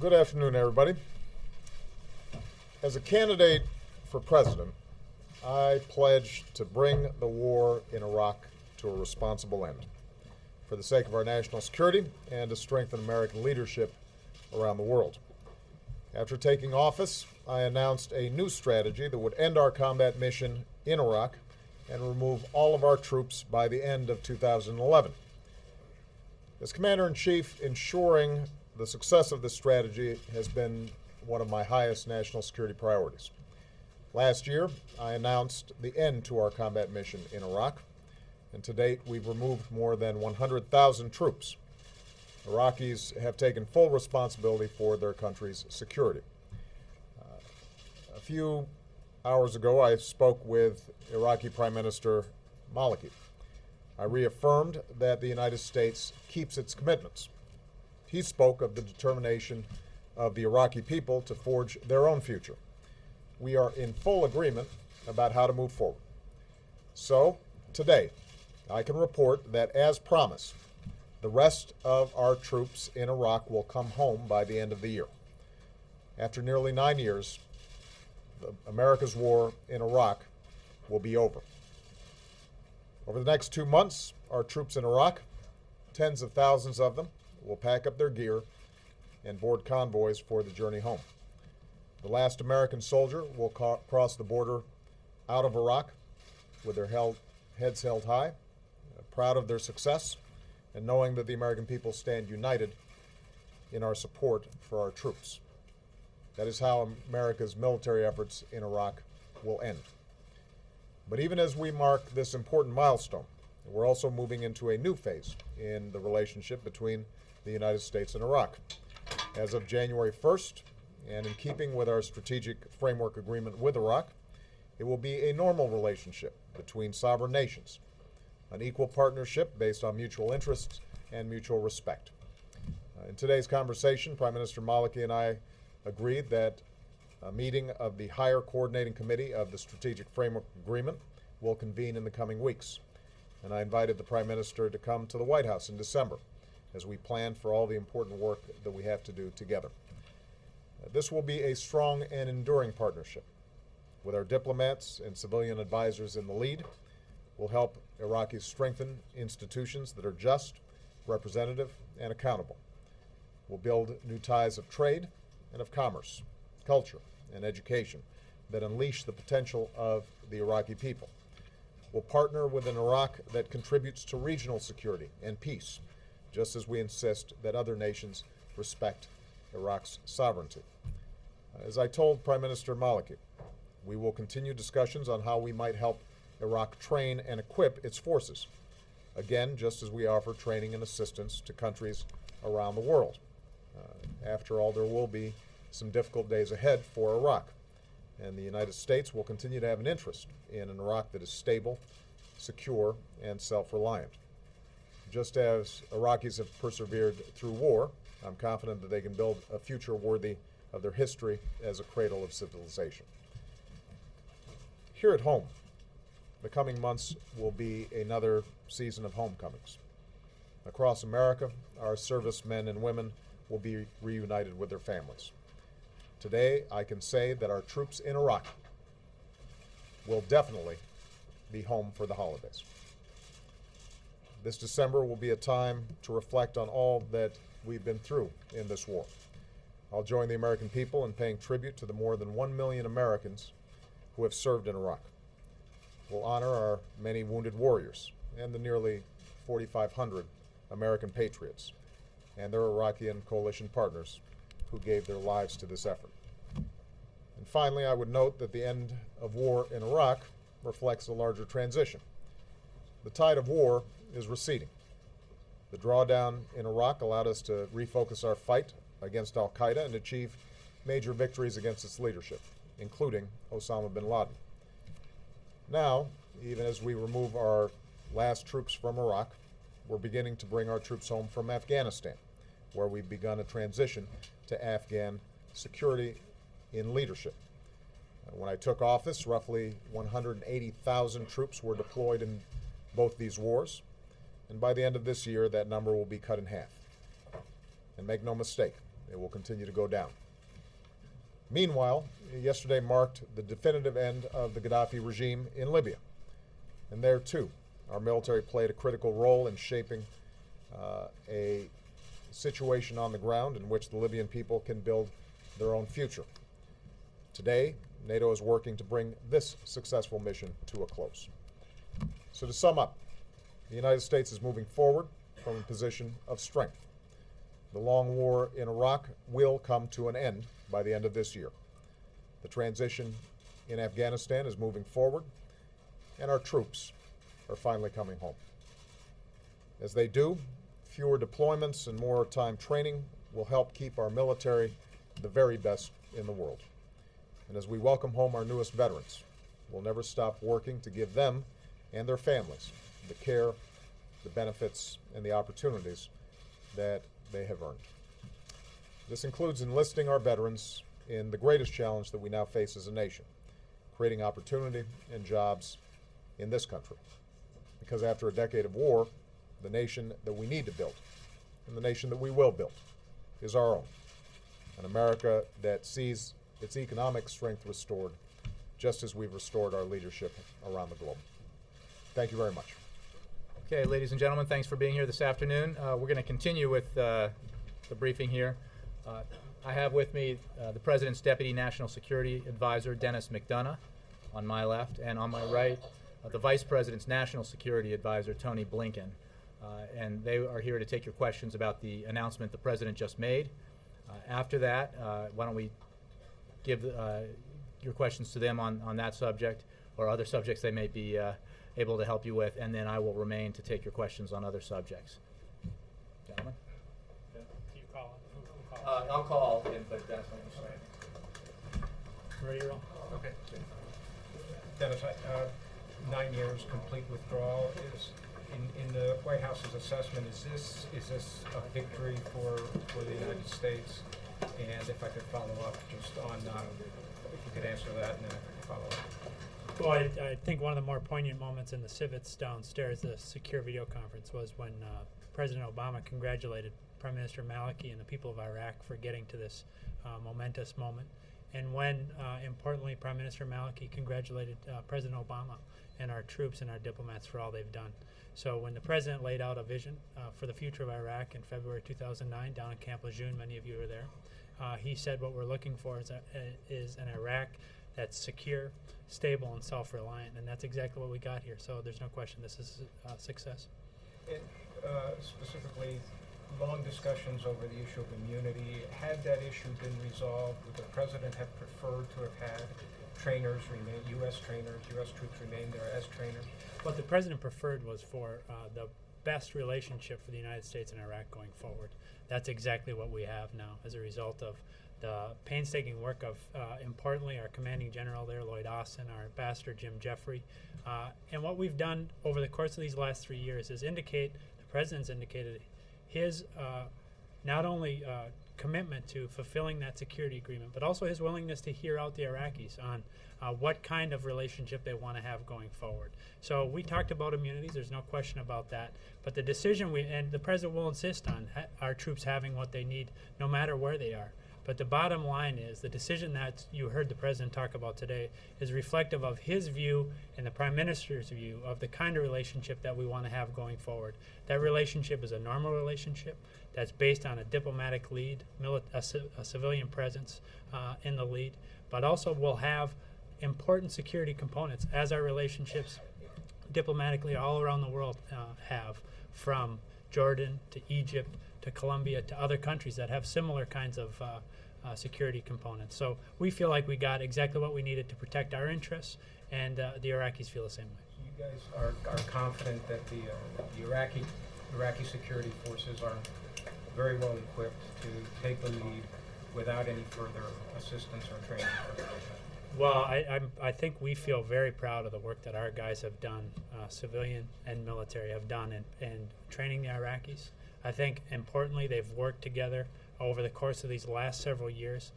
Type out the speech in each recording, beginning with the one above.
Good afternoon, everybody. As a candidate for president, I pledge to bring the war in Iraq to a responsible end for the sake of our national security and to strengthen American leadership around the world. After taking office, I announced a new strategy that would end our combat mission in Iraq and remove all of our troops by the end of 2011. As Commander-in-Chief, ensuring the success of this strategy has been one of my highest national security priorities. Last year, I announced the end to our combat mission in Iraq, and to date, we've removed more than 100,000 troops. Iraqis have taken full responsibility for their country's security. A few hours ago, I spoke with Iraqi Prime Minister Maliki. I reaffirmed that the United States keeps its commitments. He spoke of the determination of the Iraqi people to forge their own future. We are in full agreement about how to move forward. So, today, I can report that, as promised, the rest of our troops in Iraq will come home by the end of the year. After nearly 9 years, America's war in Iraq will be over. Over the next 2 months, our troops in Iraq, tens of thousands of them, will pack up their gear and board convoys for the journey home. The last American soldier will cross the border out of Iraq with their heads held high, proud of their success, and knowing that the American people stand united in our support for our troops. That is how America's military efforts in Iraq will end. But even as we mark this important milestone, we're also moving into a new phase in the relationship between the United States and Iraq. As of January 1st, and in keeping with our strategic framework agreement with Iraq, it will be a normal relationship between sovereign nations, an equal partnership based on mutual interests and mutual respect. In today's conversation, Prime Minister Maliki and I agreed that a meeting of the Higher Coordinating Committee of the Strategic Framework Agreement will convene in the coming weeks. And I invited the Prime Minister to come to the White House in December as we plan for all the important work that we have to do together. This will be a strong and enduring partnership. With our diplomats and civilian advisors in the lead, we'll help Iraqis strengthen institutions that are just, representative, and accountable. We'll build new ties of trade and of commerce, culture, and education that unleash the potential of the Iraqi people. We'll partner with an Iraq that contributes to regional security and peace, just as we insist that other nations respect Iraq's sovereignty. As I told Prime Minister Maliki, we will continue discussions on how we might help Iraq train and equip its forces, again, just as we offer training and assistance to countries around the world. After all, there will be some difficult days ahead for Iraq, and the United States will continue to have an interest in an Iraq that is stable, secure, and self-reliant. Just as Iraqis have persevered through war, I'm confident that they can build a future worthy of their history as a cradle of civilization. Here at home, the coming months will be another season of homecomings. Across America, our servicemen and women will be reunited with their families. Today, I can say that our troops in Iraq will definitely be home for the holidays. This December will be a time to reflect on all that we've been through in this war. I'll join the American people in paying tribute to the more than 1 million Americans who have served in Iraq. We'll honor our many wounded warriors and the nearly 4,500 American patriots and their Iraqi and coalition partners who gave their lives to this effort. And finally, I would note that the end of war in Iraq reflects a larger transition. The tide of war is receding. The drawdown in Iraq allowed us to refocus our fight against al-Qaeda and achieve major victories against its leadership, including Osama bin Laden. Now, even as we remove our last troops from Iraq, we're beginning to bring our troops home from Afghanistan, where we've begun a transition to Afghan security in leadership. When I took office, roughly 180,000 troops were deployed in both these wars, and by the end of this year, that number will be cut in half. And make no mistake, It will continue to go down. Meanwhile, yesterday marked the definitive end of the Gaddafi regime in Libya. And there, too, our military played a critical role in shaping a situation on the ground in which the Libyan people can build their own future. Today, NATO is working to bring this successful mission to a close. So to sum up, the United States is moving forward from a position of strength. The long war in Iraq will come to an end by the end of this year. The transition in Afghanistan is moving forward, and our troops are finally coming home. As they do, fewer deployments and more time training will help keep our military the very best in the world. And as we welcome home our newest veterans, we'll never stop working to give them and their families the care, the benefits, and the opportunities that they have earned. This includes enlisting our veterans in the greatest challenge that we now face as a nation, creating opportunity and jobs in this country. Because after a decade of war, the nation that we need to build, and the nation that we will build, is our own. An America that sees its economic strength restored, just as we've restored our leadership around the globe. Thank you very much. Okay, ladies and gentlemen, thanks for being here this afternoon. We're going to continue with the briefing here. I have with me the President's Deputy National Security Advisor, Dennis McDonough, on my left, and on my right, the Vice President's National Security Advisor, Tony Blinken. And they are here to take your questions about the announcement the President just made. After that, why don't we give your questions to them on that subject or other subjects they may be able to help you with, and then I will remain to take your questions on other subjects. Gentlemen? Do you call it? I'll call in, but Dennis, let me say. Ready to roll? Okay. Dennis, 9 years complete withdrawal is in the White House's assessment. Is this a victory for the United States? And if I could follow up just on if you could answer that, and then I could follow up. Well, I think one of the more poignant moments in the civets downstairs, the secure video conference, was when President Obama congratulated Prime Minister Maliki and the people of Iraq for getting to this momentous moment. And when, importantly, Prime Minister Maliki congratulated President Obama and our troops and our diplomats for all they've done. So when the President laid out a vision for the future of Iraq in February 2009 down in Camp Lejeune, many of you were there, he said what we're looking for is an Iraq that's secure, stable, and self-reliant, and that's exactly what we got here. So there's no question this is a success. And specifically, long discussions over the issue of immunity. Had that issue been resolved, would the President have preferred to have had trainers remain, U.S. trainers, U.S. troops remain there as trainers? What the President preferred was for the best relationship for the United States and Iraq going forward. That's exactly what we have now as a result of the painstaking work of, importantly, our commanding general there, Lloyd Austin, our ambassador, Jim Jeffrey. And what we've done over the course of these last 3 years is the President's indicated his not only commitment to fulfilling that security agreement, but also his willingness to hear out the Iraqis on what kind of relationship they want to have going forward. So we talked about immunities, there's no question about that, but the decision and the President will insist on our troops having what they need no matter where they are. But the bottom line is the decision that you heard the President talk about today is reflective of his view and the Prime Minister's view of the kind of relationship that we want to have going forward. That relationship is a normal relationship that's based on a diplomatic lead, a civilian presence in the lead, but also will have important security components as our relationships diplomatically all around the world have, from Jordan to Egypt to Colombia to other countries that have similar kinds of security components. So we feel like we got exactly what we needed to protect our interests, and the Iraqis feel the same way. You guys are confident that the Iraqi security forces are very well equipped to take the lead without any further assistance or training? Well, I think we feel very proud of the work that our guys have done, civilian and military have done in training the Iraqis. I think, importantly, they've worked together over the course of these last several years,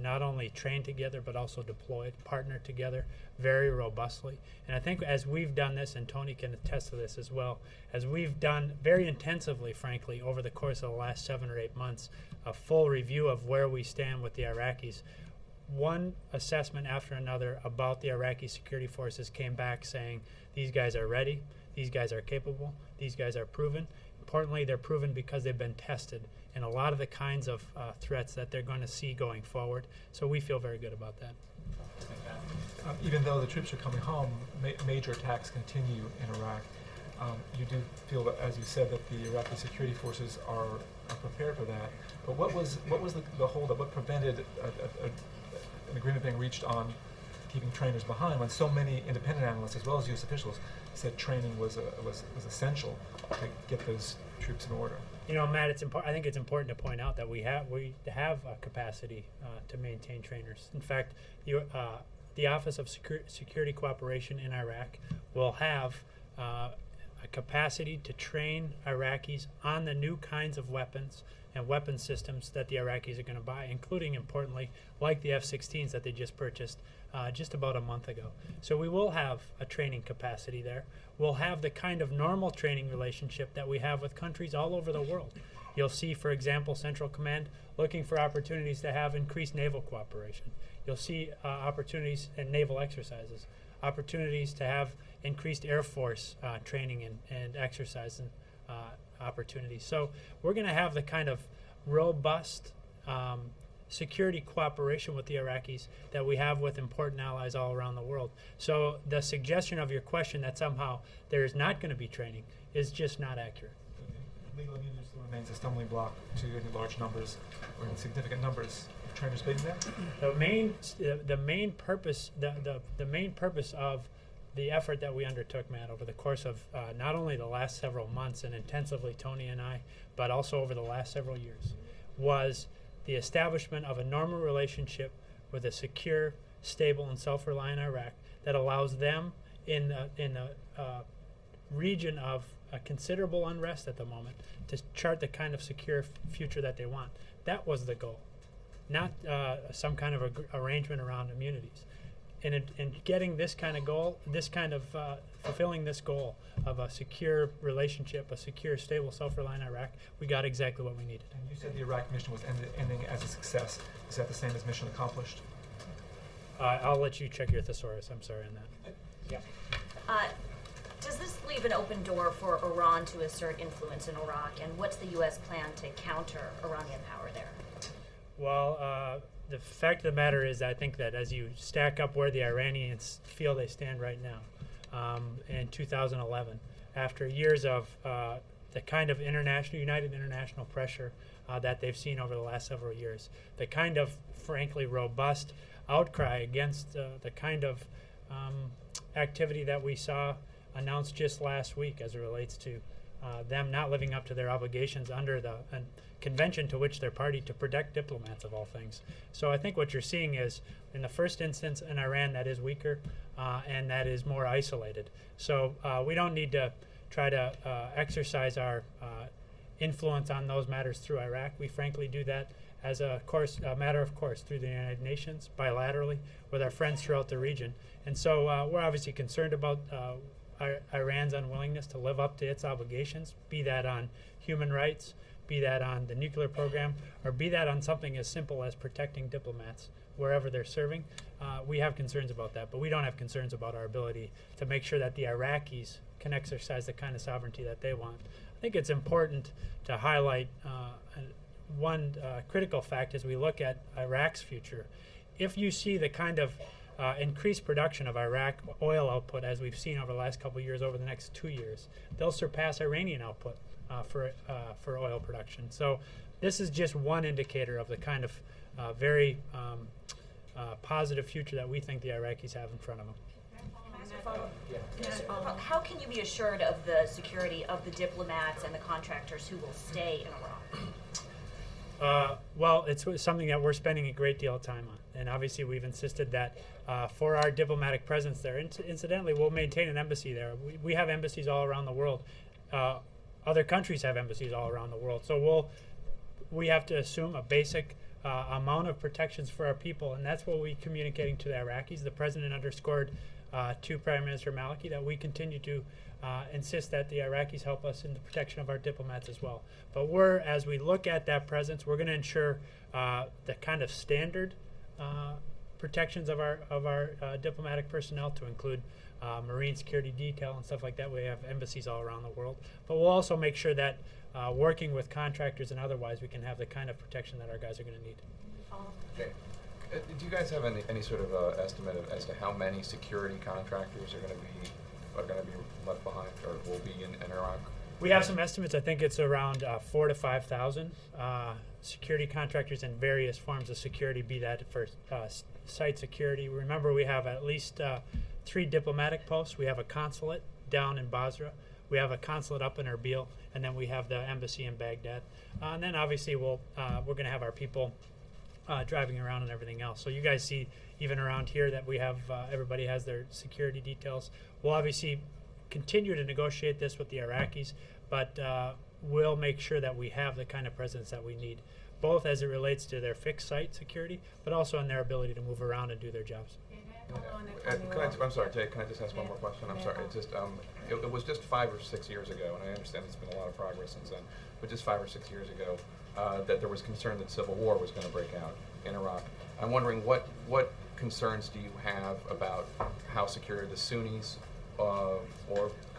not only trained together but also deployed, partnered together very robustly. And I think as we've done this, and Tony can attest to this as well, as we've done very intensively, frankly, over the course of the last 7 or 8 months, a full review of where we stand with the Iraqis, one assessment after another about the Iraqi security forces came back saying these guys are ready, these guys are capable, these guys are proven. Importantly, they're proven because they've been tested in a lot of the kinds of threats that they're going to see going forward. So we feel very good about that. Even though the troops are coming home, major attacks continue in Iraq. You do feel that, as you said, that the Iraqi security forces are prepared for that. But what was the holdup? What prevented an agreement being reached on keeping trainers behind when so many independent analysts, as well as U.S. officials, said training was essential to get those troops in order? You know, Matt, I think it's important to point out that we have a capacity to maintain trainers. In fact, the Office of Security Cooperation in Iraq will have a capacity to train Iraqis on the new kinds of weapons and weapon systems that the Iraqis are going to buy, including, importantly, like the F-16s that they just purchased just about a month ago. So we will have a training capacity there. We'll have the kind of normal training relationship that we have with countries all over the world. You'll see, for example, Central Command looking for opportunities to have increased naval cooperation. You'll see opportunities in naval exercises, opportunities to have increased Air Force training and exercise and opportunities. So we're going to have the kind of robust security cooperation with the Iraqis that we have with important allies all around the world. So the suggestion of your question that somehow there is not going to be training is just not accurate. Legal immunity still remains a stumbling block to any large numbers or in significant numbers of trainers being there? The main purpose of the effort that we undertook, Matt, over the course of not only the last several months and intensively Tony and I, but also over the last several years, was the establishment of a normal relationship with a secure, stable, and self-reliant Iraq that allows them in the region of considerable unrest at the moment to chart the kind of secure future that they want. That was the goal, not some kind of arrangement around immunities. In getting this kind of goal, fulfilling this goal of a secure relationship, a secure, stable, self-reliant Iraq, we got exactly what we needed. And you said the Iraq mission was ending as a success. Is that the same as mission accomplished? I'll let you check your thesaurus. I'm sorry on that. Yeah. Does this leave an open door for Iran to assert influence in Iraq, and what's the U.S. plan to counter Iranian power there? Well, the fact of the matter is, I think that as you stack up where the Iranians feel they stand right now, in 2011, after years of the kind of united international pressure that they've seen over the last several years, the kind of, frankly, robust outcry against the kind of activity that we saw announced just last week as it relates to them not living up to their obligations under the convention to which they're party to protect diplomats of all things. So I think what you're seeing is, in the first instance, an Iran that is weaker and that is more isolated. So we don't need to try to exercise our influence on those matters through Iraq. We frankly do that as a matter of course through the United Nations, bilaterally, with our friends throughout the region. And so we're obviously concerned about Iran's unwillingness to live up to its obligations, be that on human rights, be that on the nuclear program, or be that on something as simple as protecting diplomats wherever they're serving. We have concerns about that, but we don't have concerns about our ability to make sure that the Iraqis can exercise the kind of sovereignty that they want. I think it's important to highlight one critical fact as we look at Iraq's future. If you see the kind of increased production of Iraq oil output as we've seen over the last couple of years, over the next 2 years, they'll surpass Iranian output for oil production. So this is just one indicator of the kind of very positive future that we think the Iraqis have in front of them. How can you be assured of the security of the diplomats and the contractors who will stay in Iraq? Well, it's something that we're spending a great deal of time on. And obviously we've insisted that for our diplomatic presence there, incidentally, we'll maintain an embassy there. We have embassies all around the world. Other countries have embassies all around the world. So we'll we have to assume a basic amount of protections for our people, and that's what we're communicating to the Iraqis. The president underscored to Prime Minister Maliki that we continue to insist that the Iraqis help us in the protection of our diplomats as well. But as we look at that presence, we're going to ensure the kind of standard protections of our diplomatic personnel, to include Marine security detail and stuff like that. We have embassies all around the world. But we'll also make sure that working with contractors and otherwise, we can have the kind of protection that our guys are going to need. Okay. Do you guys have any sort of estimate as to how many security contractors are going to be left behind or will be in Iraq? We have some estimates. I think it's around 4,000 to 5,000 security contractors in various forms of security, be that for site security. Remember, we have at least 3 diplomatic posts. We have a consulate down in Basra. We have a consulate up in Erbil, and then we have the embassy in Baghdad. And then obviously we're going to have our people driving around and everything else. So you guys see even around here that we have everybody has their security details. We'll obviously continue to negotiate this with the Iraqis, but we'll make sure that we have the kind of presence that we need, both as it relates to their fixed site security, but also in their ability to move around and do their jobs. I'm sorry, Jay, can I just ask one more question? I'm sorry. It's just, it was just 5 or 6 years ago, and I understand it's been a lot of progress since then, but just 5 or 6 years ago, that there was concern that civil war was going to break out in Iraq. I'm wondering what concerns do you have about how secure the Sunnis or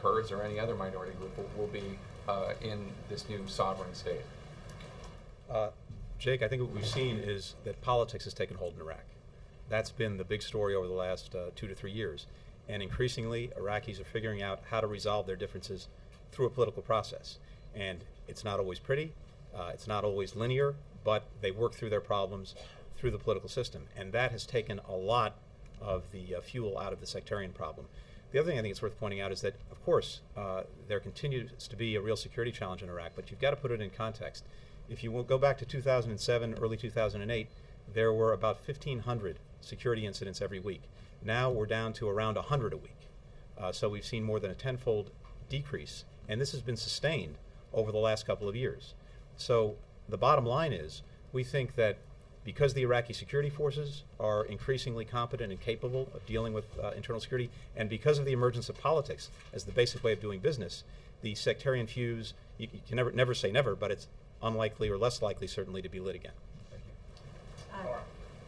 Kurds or any other minority group will be in this new sovereign state? Jake, I think what we've seen is that politics has taken hold in Iraq. That's been the big story over the last 2 to 3 years. And increasingly, Iraqis are figuring out how to resolve their differences through a political process. And it's not always pretty, it's not always linear, but they work through their problems through the political system. And that has taken a lot of the fuel out of the sectarian problem. The other thing I think it's worth pointing out is that, of course, there continues to be a real security challenge in Iraq, but you've got to put it in context. If you will go back to 2007, early 2008, there were about 1,500 security incidents every week. Now we're down to around 100 a week. So we've seen more than a tenfold decrease, and this has been sustained over the last couple of years. So the bottom line is, we think that because the Iraqi security forces are increasingly competent and capable of dealing with internal security, and because of the emergence of politics as the basic way of doing business, the sectarian fuse, you can never say never, but it's unlikely or less likely certainly to be lit again.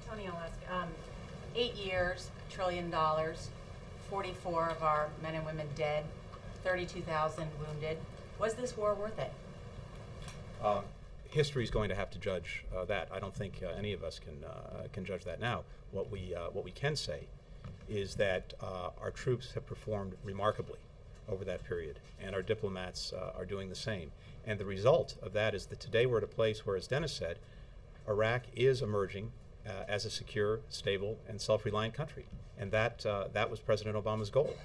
Tony, I'll ask. 8 years, $1 trillion, 44 of our men and women dead, 32,000 wounded. Was this war worth it? History is going to have to judge that. I don't think any of us can judge that now. What we can say is that our troops have performed remarkably over that period, and our diplomats are doing the same. And the result of that is that today we're at a place where, as Dennis said, Iraq is emerging as a secure, stable, and self-reliant country. And that was President Obama's goal.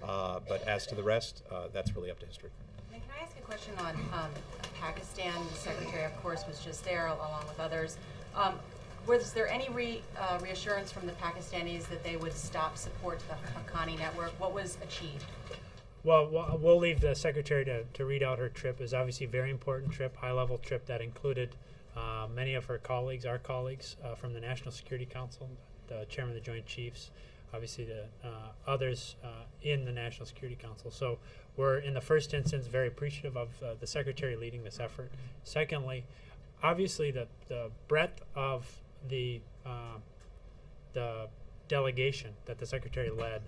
But as to the rest, that's really up to history. And can I ask a question on Pakistan? The Secretary, of course, was just there along with others. Was there any reassurance from the Pakistanis that they would stop support to the Haqqani network? What was achieved? Well, we'll leave the Secretary to read out her trip. It was obviously a very important trip, high-level trip that included many of her colleagues, our colleagues from the National Security Council, the Chairman of the Joint Chiefs, obviously the others in the National Security Council. So we're, in the first instance, very appreciative of the Secretary leading this effort. Secondly, obviously the breadth of the delegation that the Secretary led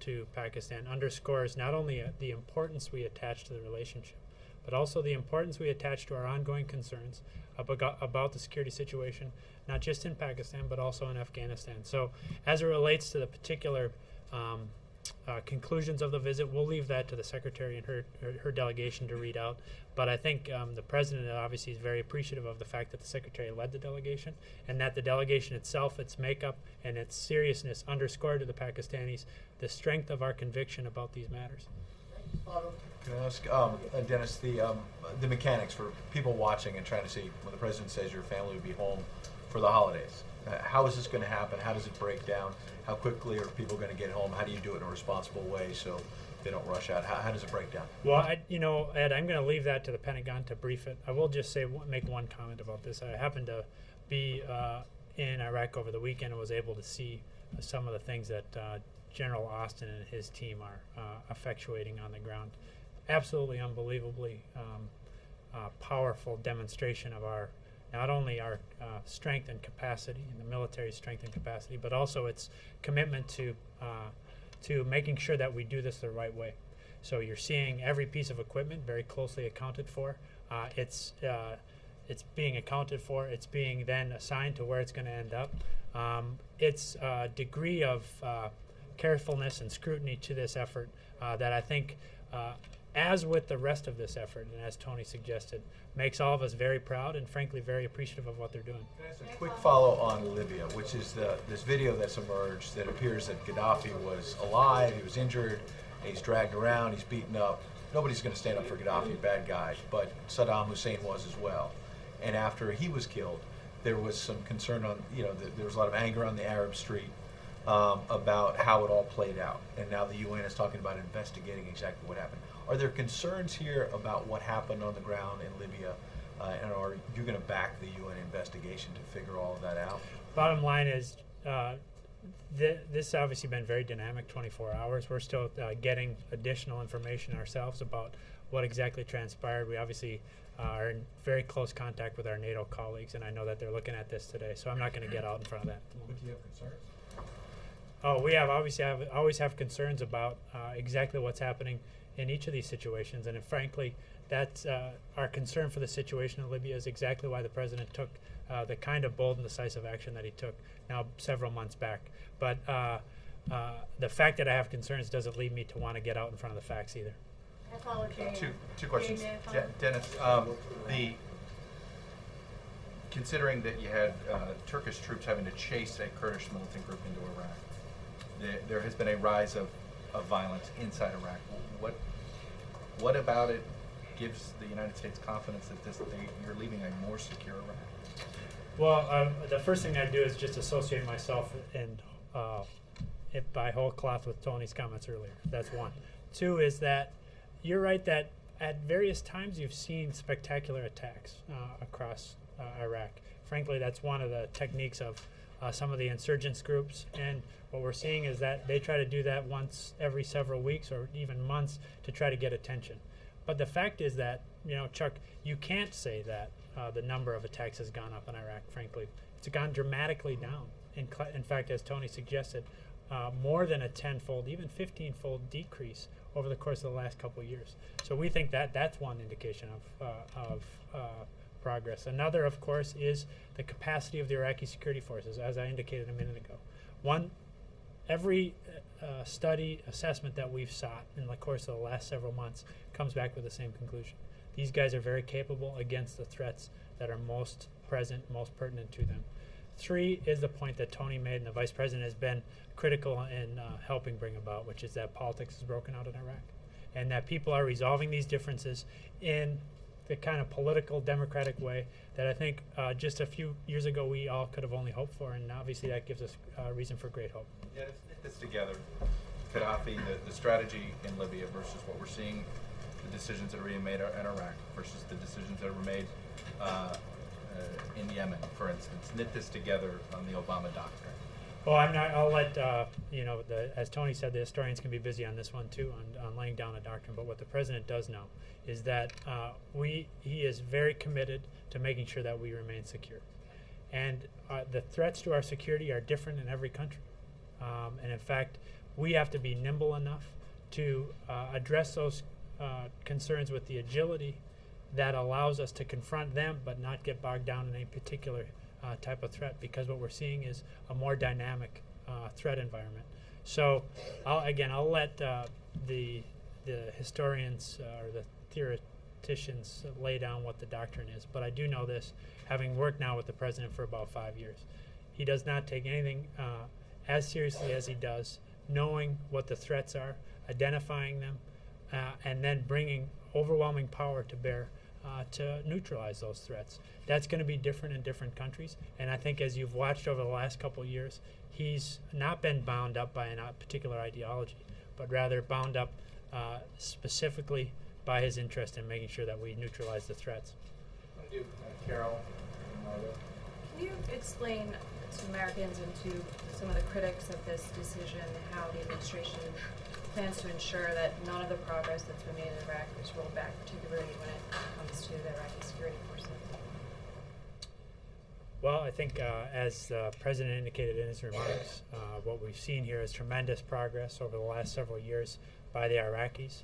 to Pakistan underscores not only the importance we attach to the relationship, but also the importance we attach to our ongoing concerns about the security situation, not just in Pakistan, but also in Afghanistan. So as it relates to the particular conclusions of the visit, we'll leave that to the Secretary and her delegation to read out. But I think the President obviously is very appreciative of the fact that the Secretary led the delegation, and that the delegation itself, its makeup, and its seriousness underscored to the Pakistanis the strength of our conviction about these matters. Can I ask, Dennis, the mechanics for people watching and trying to see when the President says your family would be home for the holidays? How is this going to happen? How does it break down? How quickly are people going to get home? How do you do it in a responsible way so they don't rush out? How does it break down? Well, Ed, I'm going to leave that to the Pentagon to brief it. I will just make one comment about this. I happened to be in Iraq over the weekend and was able to see some of the things that General Austin and his team are effectuating on the ground. Absolutely unbelievably powerful demonstration of not only our strength and capacity, and the military strength and capacity, but also its commitment to making sure that we do this the right way. So you're seeing every piece of equipment very closely accounted for. It's being accounted for. It's being then assigned to where it's going to end up. It's a degree of carefulness and scrutiny to this effort that I think, as with the rest of this effort, and as Tony suggested, makes all of us very proud and frankly very appreciative of what they're doing. Can I ask a quick follow on Libya, which is this video that's emerged that appears that Gaddafi was alive, he was injured, he's dragged around, he's beaten up. Nobody's going to stand up for Gaddafi, bad guy, but Saddam Hussein was as well. And after he was killed, there was some concern on, there was a lot of anger on the Arab street about how it all played out. And now the UN is talking about investigating exactly what happened. Are there concerns here about what happened on the ground in Libya, and are you going to back the UN investigation to figure all of that out? Bottom line is, this has obviously been very dynamic, 24 hours. We're still getting additional information ourselves about what exactly transpired. We obviously are in very close contact with our NATO colleagues, and I know that they're looking at this today, so I'm not going to get out in front of that. But do you have concerns? Oh, we always have concerns about exactly what's happening in each of these situations, and frankly, that's our concern for the situation in Libya is exactly why the president took the kind of bold and decisive action that he took now several months back. But the fact that I have concerns doesn't lead me to want to get out in front of the facts either. Two questions. Dennis, considering that you had Turkish troops having to chase a Kurdish militant group into Iraq, there has been a rise of violence inside Iraq. What about it gives the United States confidence that you're leaving a more secure Iraq? Well, the first thing I do is just associate myself by whole cloth with Tony's comments earlier. That's one. Two is that you're right that at various times you've seen spectacular attacks across Iraq. Frankly, that's one of the techniques of some of the insurgents groups, and what we're seeing is that they try to do that once every several weeks or even months to try to get attention. But the fact is that, Chuck, you can't say that the number of attacks has gone up in Iraq, frankly. It's gone dramatically down. In fact, as Tony suggested, more than a 10-fold, even 15-fold decrease over the course of the last couple of years. So we think that that's one indication of progress. Another, of course, is the capacity of the Iraqi security forces, as I indicated a minute ago. Every assessment that we've sought in the course of the last several months comes back with the same conclusion. These guys are very capable against the threats that are most present, most pertinent to them. Three is the point that Tony made and the Vice President has been critical in helping bring about, which is that politics is broken out in Iraq and that people are resolving these differences in the kind of political, democratic way that I think just a few years ago we all could have only hoped for, and obviously that gives us reason for great hope. Yeah, let's knit this together. Gaddafi, the strategy in Libya versus what we're seeing, the decisions that are being made in Iraq versus the decisions that were made in Yemen, for instance. Knit this together on the Obama doctrine. Well, I'll let as Tony said, the historians can be busy on this one too, on laying down a doctrine. But what the president does know is that he is very committed to making sure that we remain secure, and the threats to our security are different in every country. And in fact, we have to be nimble enough to address those concerns with the agility that allows us to confront them, but not get bogged down in any particular type of threat, because what we're seeing is a more dynamic threat environment. So I'll let the historians or the theoreticians lay down what the doctrine is, but I do know this, having worked now with the president for about 5 years. He does not take anything as seriously as he does knowing what the threats are, identifying them, and then bringing overwhelming power to bear to neutralize those threats. That's going to be different in different countries, and I think as you've watched over the last couple of years, he's not been bound up by a particular ideology, but rather bound up specifically by his interest in making sure that we neutralize the threats. I'm going to do Carol and Margo. Can you explain to Americans and to some of the critics of this decision how the administration plans to ensure that none of the progress that's been made in Iraq is rolled back, particularly when it comes to the Iraqi security forces? Well, I think as the President indicated in his remarks, what we've seen here is tremendous progress over the last several years by the Iraqis.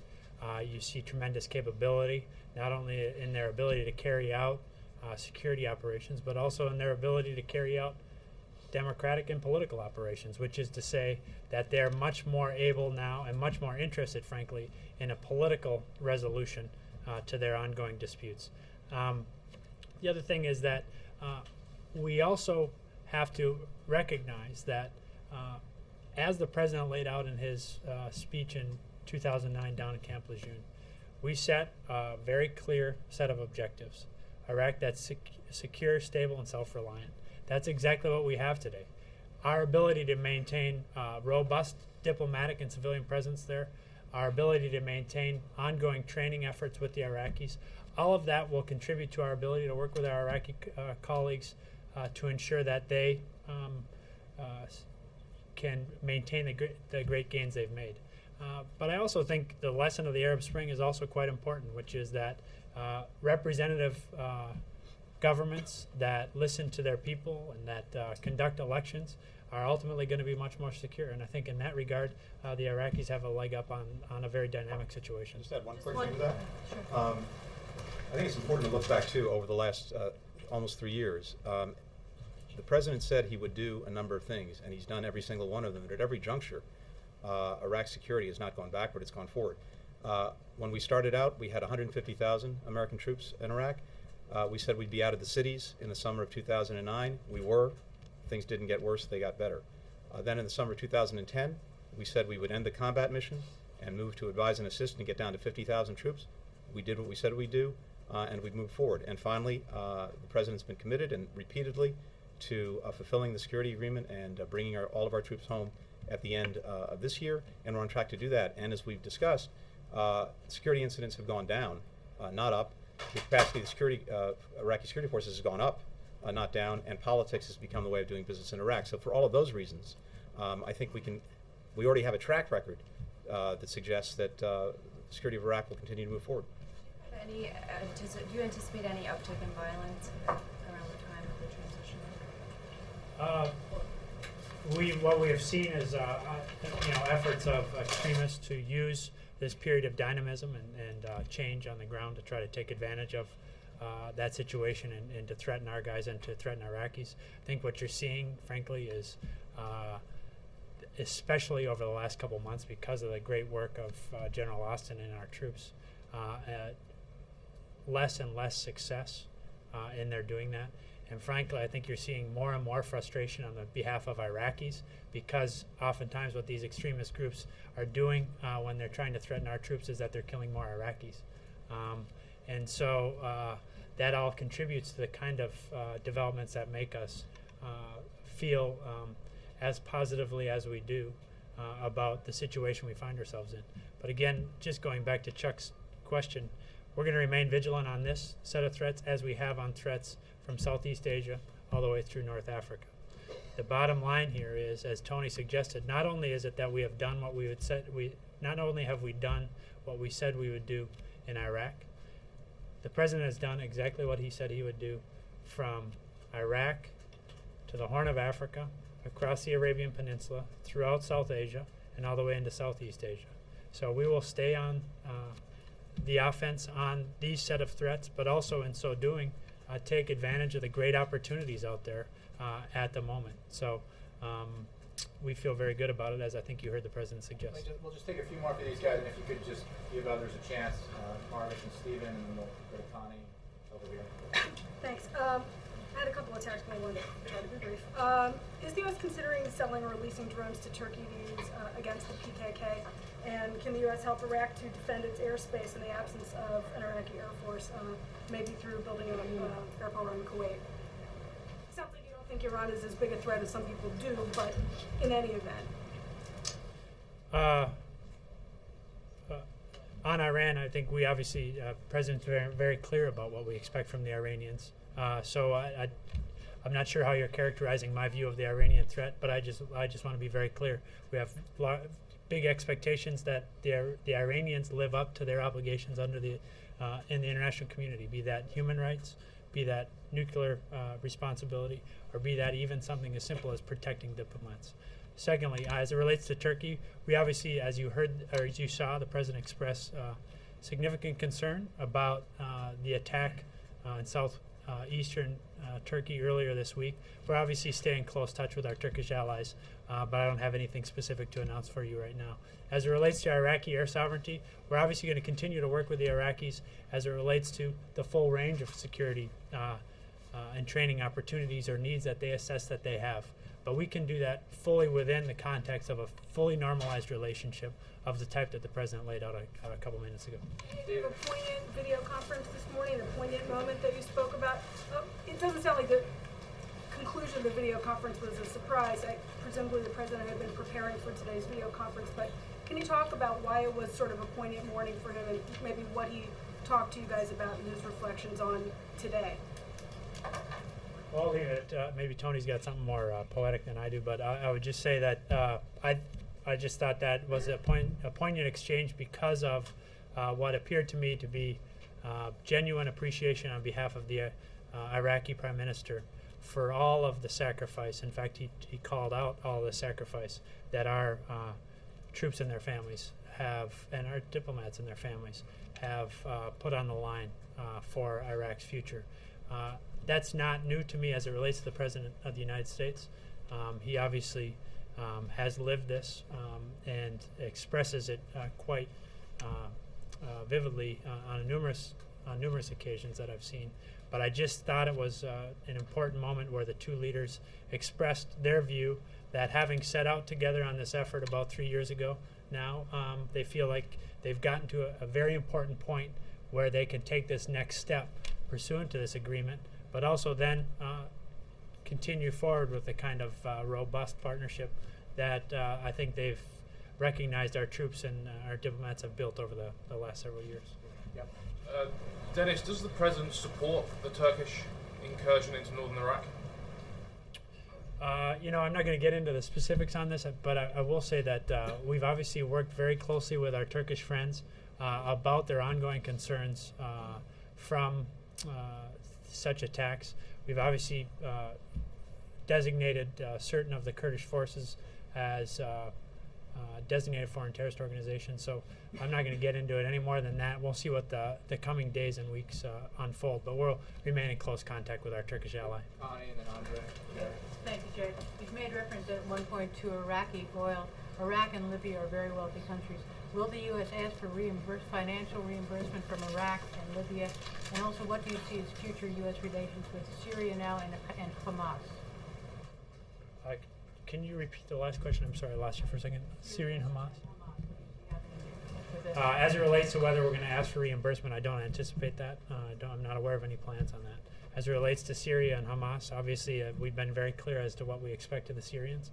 You see tremendous capability, not only in their ability to carry out security operations, but also in their ability to carry out democratic and political operations, which is to say that they're much more able now and much more interested, frankly, in a political resolution to their ongoing disputes. The other thing is that we also have to recognize that as the President laid out in his speech in 2009 down in Camp Lejeune, we set a very clear set of objectives. Iraq that's secure, stable, and self-reliant. That's exactly what we have today. Our ability to maintain robust diplomatic and civilian presence there, our ability to maintain ongoing training efforts with the Iraqis, all of that will contribute to our ability to work with our Iraqi colleagues to ensure that they can maintain the great gains they've made. But I also think the lesson of the Arab Spring is also quite important, which is that representative governments that listen to their people and that conduct elections are ultimately going to be much more secure. And I think in that regard, the Iraqis have a leg up on a very dynamic situation. Just add one quick thing to that. Sure. I think it's important to look back, too, over the last almost 3 years. The President said he would do a number of things, and he's done every single one of them. And at every juncture, Iraq's security has not gone backward, it's gone forward. When we started out, we had 150,000 American troops in Iraq. We said we'd be out of the cities in the summer of 2009. We were. Things didn't get worse, they got better. Then in the summer of 2010, we said we would end the combat mission and move to advise and assist and get down to 50,000 troops. We did what we said we'd do, and we've moved forward. And finally, the President's been committed and repeatedly to fulfilling the security agreement and bringing all of our troops home at the end of this year, and we're on track to do that. And as we've discussed, security incidents have gone down, not up. The capacity of the Iraqi security forces has gone up, not down, and politics has become the way of doing business in Iraq. So for all of those reasons, I think we already have a track record that suggests that the security of Iraq will continue to move forward. Do you anticipate any uptick in violence around the time of the transition? What we have seen is efforts of extremists to use this period of dynamism and change on the ground to try to take advantage of that situation and to threaten our guys and to threaten Iraqis. I think what you're seeing, frankly, is especially over the last couple months because of the great work of General Austin and our troops, less and less success in their doing that. And frankly, I think you're seeing more and more frustration on the behalf of Iraqis because oftentimes what these extremist groups are doing when they're trying to threaten our troops is that they're killing more Iraqis. And so that all contributes to the kind of developments that make us feel as positively as we do about the situation we find ourselves in. But again, just going back to Chuck's question, we're going to remain vigilant on this set of threats as we have on threats from Southeast Asia all the way through North Africa. The bottom line here is, as Tony suggested, not only is it that we have done what we not only have we done what we said we would do in Iraq, the President has done exactly what he said he would do from Iraq to the Horn of Africa, across the Arabian Peninsula, throughout South Asia, and all the way into Southeast Asia. So we will stay on the offense on these set of threats, but also in so doing, take advantage of the great opportunities out there at the moment. So we feel very good about it, as I think you heard the President suggest. We'll just take a few more for these guys, and if you could just give others a chance, Margaret and Stephen, and then we'll go to Connie over here. Thanks. I had a couple of tactical ones. Try to be brief. Is the U.S. considering selling or releasing drones to Turkey to use against the PKK? And can the U.S. help Iraq to defend its airspace in the absence of an Iraqi Air Force, maybe through building an airport around Kuwait? It sounds like you don't think Iran is as big a threat as some people do, but in any event. on Iran, I think we obviously, President's very clear about what we expect from the Iranians. So I'm not sure how you're characterizing my view of the Iranian threat, but I just want to be very clear. We have big expectations that the Iranians live up to their obligations under the in the international community, be that human rights, be that nuclear responsibility, or be that even something as simple as protecting diplomats. Secondly, as it relates to Turkey, we obviously, as you heard or as you saw, the President express significant concern about the attack in southeastern Turkey earlier this week. We're obviously staying in close touch with our Turkish allies, but I don't have anything specific to announce for you right now. As it relates to Iraqi air sovereignty, we're obviously going to continue to work with the Iraqis as it relates to the full range of security and training opportunities or needs that they assess that they have. But we can do that fully within the context of a fully normalized relationship of the type that the President laid out a couple minutes ago. You have a poignant video conference this morning, a poignant moment that you spoke about. It doesn't sound like the conclusion of the video conference was a surprise. Presumably the President had been preparing for today's video conference, but can you talk about why it was sort of a poignant morning for him and maybe what he talked to you guys about in his reflections on today? Well, I'll leave it. Maybe Tony's got something more poetic than I do, but I would just say that I just thought that was a poignant exchange because of what appeared to me to be genuine appreciation on behalf of the Iraqi Prime Minister for all of the sacrifice. In fact, he called out all the sacrifice that our troops and their families have, and our diplomats and their families have put on the line for Iraq's future. That's not new to me as it relates to the President of the United States. He obviously has lived this and expresses it quite vividly on numerous occasions that I've seen. But I just thought it was an important moment where the two leaders expressed their view that having set out together on this effort about 3 years ago now, they feel like they've gotten to a very important point where they can take this next step pursuant to this agreement, but also then continue forward with the kind of robust partnership that I think they've recognized our troops and our diplomats have built over the last several years. Yep. Dennis, does the President support the Turkish incursion into northern Iraq? I'm not going to get into the specifics on this, but I will say that we've obviously worked very closely with our Turkish friends about their ongoing concerns from such attacks. We've obviously designated certain of the Kurdish forces as designated foreign terrorist organizations, so I'm not going to get into it any more than that. We'll see what the coming days and weeks unfold, but we'll remain in close contact with our Turkish ally. Connie and then Andre. Thank you, Jay. You've made reference at one point to Iraqi oil. Iraq and Libya are very wealthy countries. Will the U.S. ask for financial reimbursement from Iraq and Libya? And also, what do you see as future U.S. relations with Syria now and Hamas? Can you repeat the last question? I'm sorry, I lost you for a second. Syria and Hamas? As it relates to whether we're going to ask for reimbursement, I don't anticipate that. I'm not aware of any plans on that. As it relates to Syria and Hamas, obviously we've been very clear as to what we expect of the Syrians.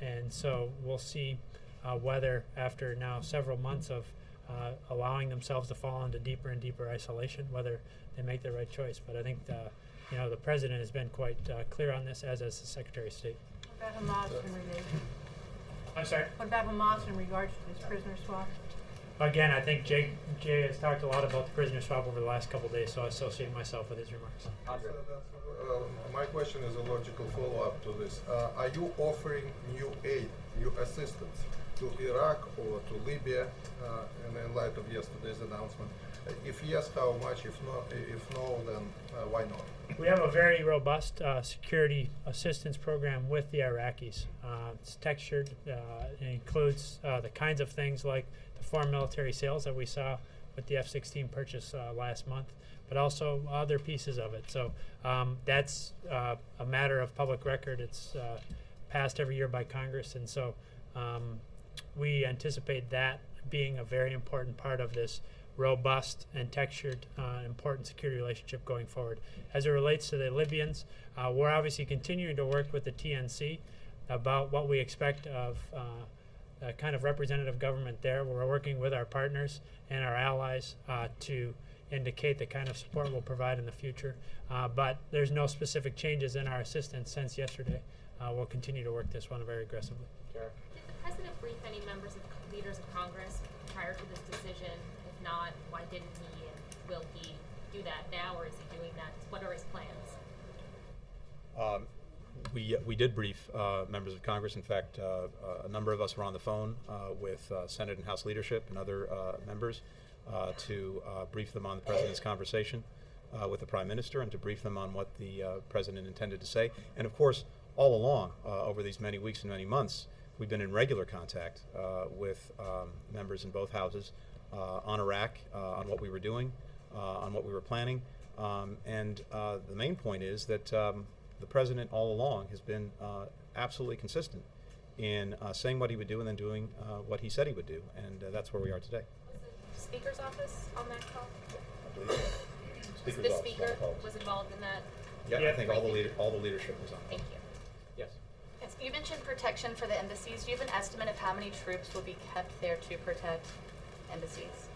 And so we'll see whether after now several months of allowing themselves to fall into deeper and deeper isolation, whether they make the right choice. But I think the President has been quite clear on this, as has the Secretary of State. What about Hamas in relation? I'm sorry? What about Hamas in regards to this prisoner swap? Again, I think Jay has talked a lot about the prisoner swap over the last couple of days, so I associate myself with his remarks. My question is a logical follow-up to this. Are you offering new aid, new assistance to Iraq or to Libya in light of yesterday's announcement? If yes, how much? If no, then why not? We have a very robust security assistance program with the Iraqis. It's textured. It includes the kinds of things like the foreign military sales that we saw with the F-16 purchase last month, but also other pieces of it. So that's a matter of public record. It's passed every year by Congress, and so we anticipate that being a very important part of this robust and textured important security relationship going forward. As it relates to the Libyans, we're obviously continuing to work with the TNC about what we expect of kind of representative government there. We're working with our partners and our allies to indicate the kind of support we'll provide in the future. But there's no specific changes in our assistance since yesterday. We'll continue to work this one very aggressively. Did the President brief any leaders of Congress prior to this decision? If not, why didn't he, and will he do that now, or is he doing that? What are his plans? We did brief members of Congress. In fact, a number of us were on the phone with Senate and House leadership and other members to brief them on the President's conversation with the Prime Minister and to brief them on what the President intended to say. And of course, all along, over these many weeks and many months, we've been in regular contact with members in both houses on Iraq, on what we were doing, on what we were planning. And the main point is that the President all along has been absolutely consistent in saying what he would do and then doing what he said he would do. And that's where we are today. Was the Speaker's office on that call? I believe so. The Speaker was involved in that? Yeah, I think all the leadership was on. Thank you. Yes. Yes, you mentioned protection for the embassies. Do you have an estimate of how many troops will be kept there to protect embassies?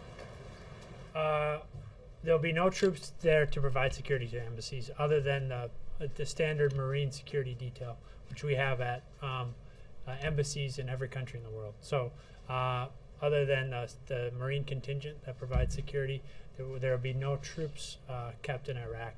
There'll be no troops there to provide security to embassies other than the standard Marine security detail, which we have at embassies in every country in the world. So other than the Marine contingent that provides security, there will be no troops kept in Iraq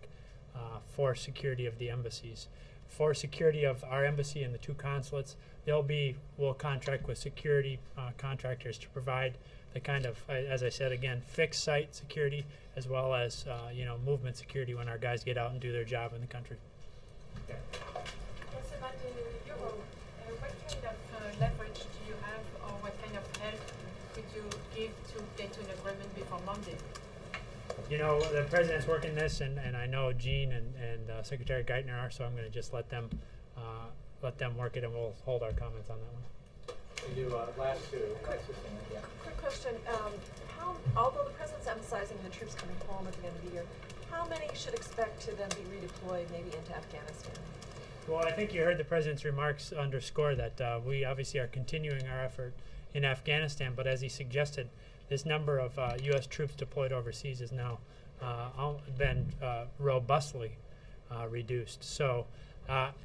for security of the embassies. For security of our embassy and the 2 consulates, we'll contract with security contractors to provide the kind of, as I said again, fixed site security as well as movement security when our guys get out and do their job in the country. Yes, about the euro, what kind of leverage do you have, or what kind of help could you give to get to an agreement before Monday? You know, the President's working this, and I know Gene and Secretary Geithner are, so I'm going to just let them work it, and we'll hold our comments on that one. We do last two. Quick question. Although the President's emphasizing the troops coming home at the end of the year, how many should expect to then be redeployed maybe into Afghanistan? Well, I think you heard the President's remarks underscore that we obviously are continuing our effort in Afghanistan, but as he suggested, this number of U.S. troops deployed overseas has now been robustly reduced. So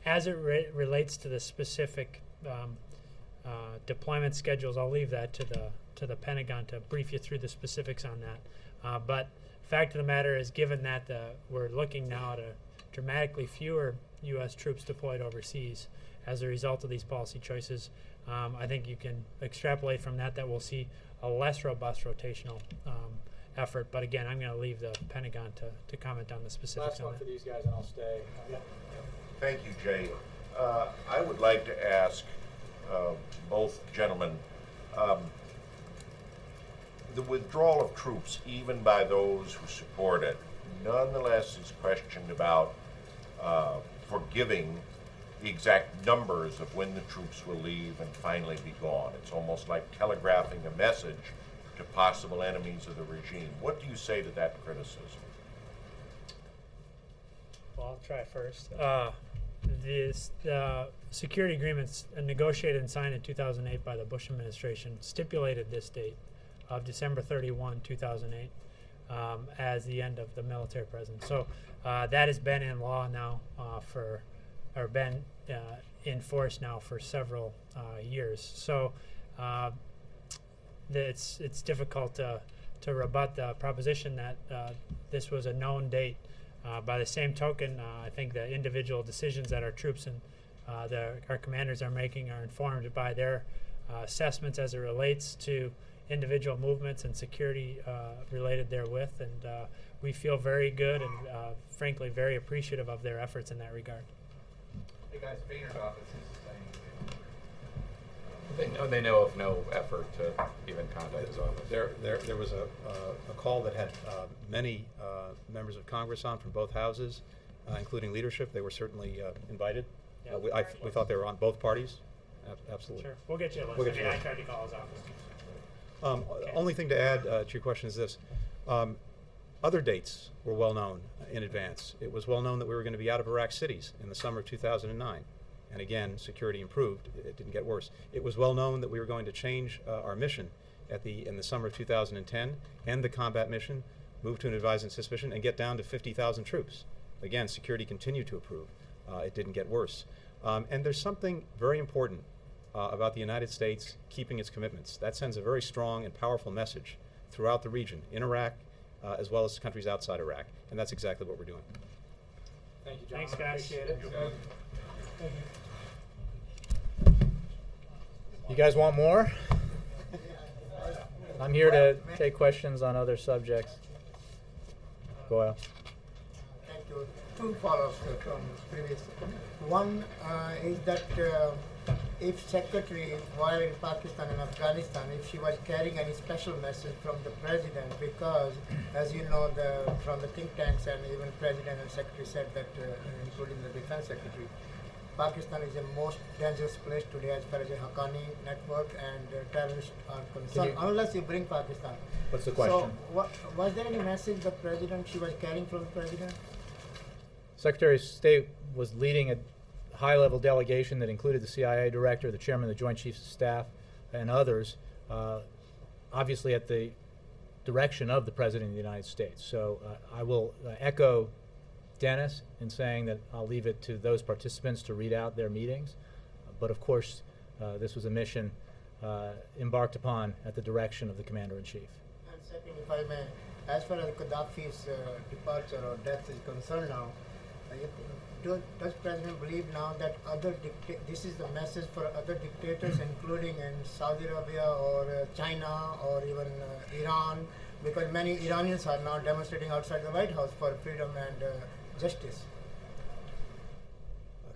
as it relates to the specific deployment schedules, I'll leave that to the Pentagon to brief you through the specifics on that. But fact of the matter is, given that we're looking now at dramatically fewer U.S. troops deployed overseas as a result of these policy choices, I think you can extrapolate from that we'll see a less robust rotational effort. But again, I'm going to leave the Pentagon to comment on the specifics. Last one for these guys, and I'll stay. Thank you, Jay. I would like to ask both gentlemen, the withdrawal of troops, even by those who support it, nonetheless is questioned about forgiving the exact numbers of when the troops will leave and finally be gone. It's almost like telegraphing a message to possible enemies of the regime. What do you say to that criticism? Well, I'll try first. The security agreements negotiated and signed in 2008 by the Bush administration stipulated this date of December 31, 2008 as the end of the military presence. So that has been in law now been in force now for several years. So it's difficult to rebut the proposition that this was a known date. By the same token, I think the individual decisions that our troops and our commanders are making are informed by their assessments as it relates to individual movements and security related therewith, and we feel very good and frankly very appreciative of their efforts in that regard. Hey guys, Boehner's office is saying they know of no effort to even contact his office. There was a call that had many members of Congress on from both houses, including leadership. They were certainly invited. Yeah, we thought they were on both parties. Absolutely. Sure, we'll get you a list. We'll get you a I list. tried to call his office. Okay. Only thing to add to your question is this. Other dates were well known in advance. It was well known that we were going to be out of Iraq cities in the summer of 2009. And again, security improved. It didn't get worse. It was well known that we were going to change our mission in the summer of 2010, end the combat mission, move to an advised and suspicion, and get down to 50,000 troops. Again, security continued to improve. It didn't get worse. And there's something very important about the United States keeping its commitments. That sends a very strong and powerful message throughout the region, in Iraq, as well as countries outside Iraq. And that's exactly what we're doing. Thank you, John. Thanks, guys. Appreciate it. You guys want more? I'm here to take questions on other subjects. Go ahead. Thank you. Two follow-ups from previous. One is that if Secretary, while in Pakistan and Afghanistan, if she was carrying any special message from the President, because as you know, from the think tanks and even President and Secretary said that, including the Defense Secretary, Pakistan is the most dangerous place today as far as the Haqqani network and terrorists are concerned, unless you bring Pakistan. What's the question? So, was there any message the President, she was carrying from the President? Secretary of State was leading a high-level delegation that included the CIA director, the chairman of the Joint Chiefs of Staff, and others, obviously at the direction of the President of the United States. So I will echo Dennis in saying that I'll leave it to those participants to read out their meetings. But of course, this was a mission embarked upon at the direction of the Commander-in-Chief. And second, if I may, as far as Gaddafi's departure or death is concerned now, does President believe now that this is the message for other dictators, including in Saudi Arabia or China or even Iran, because many Iranians are now demonstrating outside the White House for freedom and justice?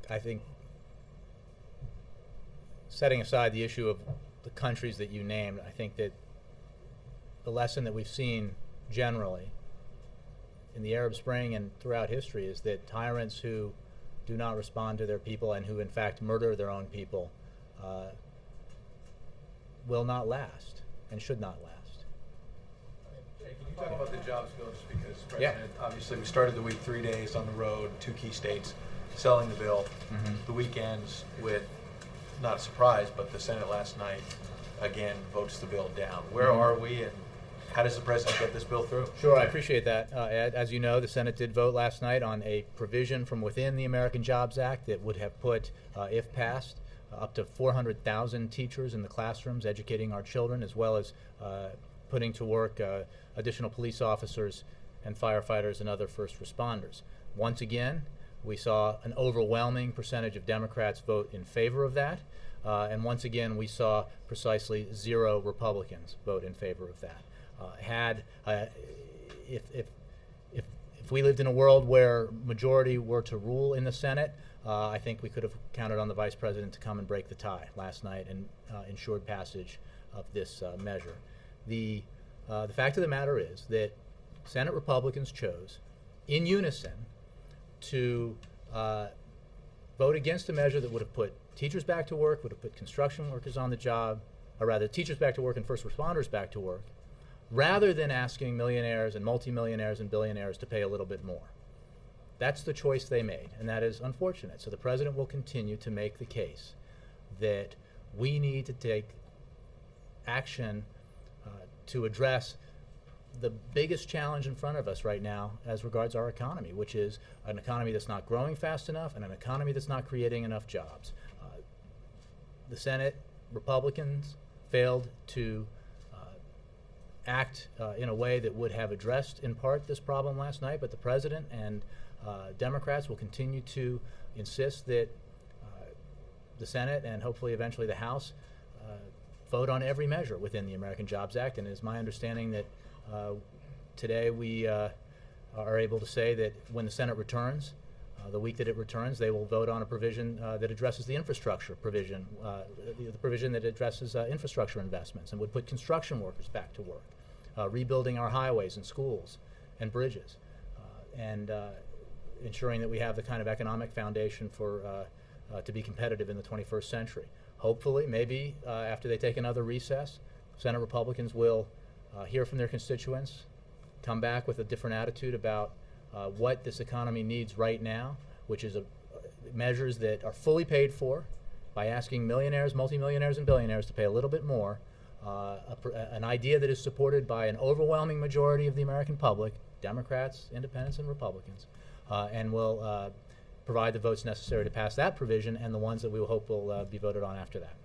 I think, setting aside the issue of the countries that you named, I think that the lesson that we've seen generally in the Arab Spring and throughout history is that tyrants who do not respond to their people and who in fact murder their own people will not last and should not last. Jay, can you talk about the jobs bill just because, President, obviously we started the week 3 days on the road, 2 key states, selling the bill. The weekends with, not a surprise, but the Senate last night again votes the bill down. Where are we and how does the President get this bill through? Sure, I appreciate that. Ed, as you know, the Senate did vote last night on a provision from within the American Jobs Act that would have put, if passed, up to 400,000 teachers in the classrooms educating our children, as well as putting to work additional police officers and firefighters and other first responders. Once again, we saw an overwhelming percentage of Democrats vote in favor of that, and once again we saw precisely 0 Republicans vote in favor of that. If we lived in a world where majority were to rule in the Senate, I think we could have counted on the Vice President to come and break the tie last night and ensured passage of this measure. The fact of the matter is that Senate Republicans chose, in unison, to vote against a measure that would have put teachers back to work, would have put construction workers on the job, or rather teachers back to work and first responders back to work, rather than asking millionaires and multimillionaires and billionaires to pay a little bit more. That's the choice they made, and that is unfortunate. So the President will continue to make the case that we need to take action to address the biggest challenge in front of us right now as regards our economy, which is an economy that's not growing fast enough and an economy that's not creating enough jobs. The Senate Republicans failed to act in a way that would have addressed in part this problem last night, but the President and Democrats will continue to insist that the Senate and hopefully eventually the House vote on every measure within the American Jobs Act, and it is my understanding that today we are able to say that when the Senate returns, the week that it returns, they will vote on a provision that addresses the infrastructure provision, the provision that addresses infrastructure investments and would put construction workers back to work, rebuilding our highways and schools and bridges, and ensuring that we have the kind of economic foundation for to be competitive in the 21st century. Hopefully, maybe after they take another recess, Senate Republicans will hear from their constituents, come back with a different attitude about what this economy needs right now, which is measures that are fully paid for by asking millionaires, multimillionaires, and billionaires to pay a little bit more, an idea that is supported by an overwhelming majority of the American public, Democrats, Independents, and Republicans, and will provide the votes necessary to pass that provision and the ones that we hope will be voted on after that.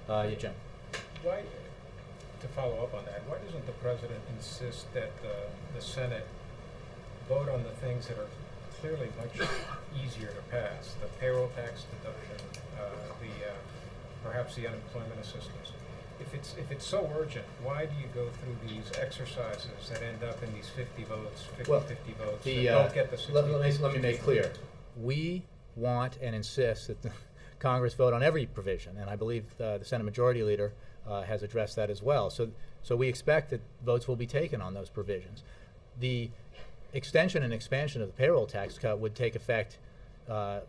Yeah, Jim. Why, to follow up on that, why doesn't the president insist that the Senate vote on the things that are clearly much easier to pass, the payroll tax deduction, perhaps the unemployment assistance? If it's so urgent, why do you go through these exercises that end up in these 50 votes, 50 votes, that don't get the 60? Let me make clear. We want and insist that the Congress vote on every provision, and I believe the Senate Majority Leader has addressed that as well. So we expect that votes will be taken on those provisions. The extension and expansion of the payroll tax cut would take effect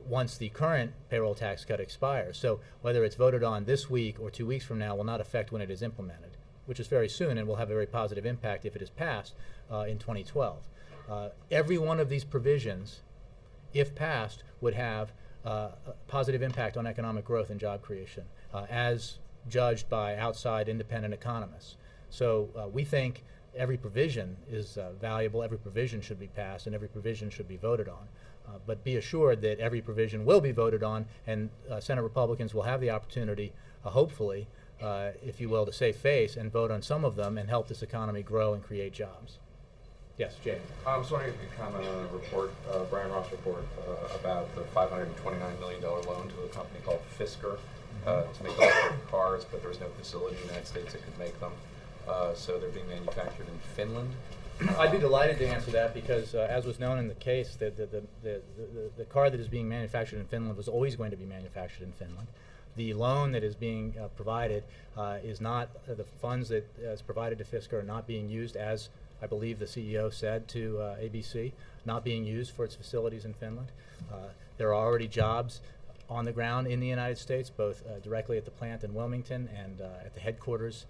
once the current payroll tax cut expires. So whether it's voted on this week or 2 weeks from now will not affect when it is implemented, which is very soon and will have a very positive impact if it is passed in 2012. Every one of these provisions, if passed, would have a positive impact on economic growth and job creation, as judged by outside independent economists. So we think every provision is valuable, every provision should be passed, and every provision should be voted on. But be assured that every provision will be voted on, and Senate Republicans will have the opportunity, hopefully, if you will, to save face and vote on some of them and help this economy grow and create jobs. Yes, Jay. I was wondering if you could comment on a report, Brian Ross report, about the $529 million loan to a company called Fisker to make electric cars, but there was no facility in the United States that could make them. So they're being manufactured in Finland. I'd be delighted to answer that because, as was known in the case, the car that is being manufactured in Finland was always going to be manufactured in Finland. The loan that is being provided is not, the funds that is provided to Fisker are not being used, as I believe the CEO said to ABC, not being used for its facilities in Finland. There are already jobs on the ground in the United States, both directly at the plant in Wilmington and at the headquarters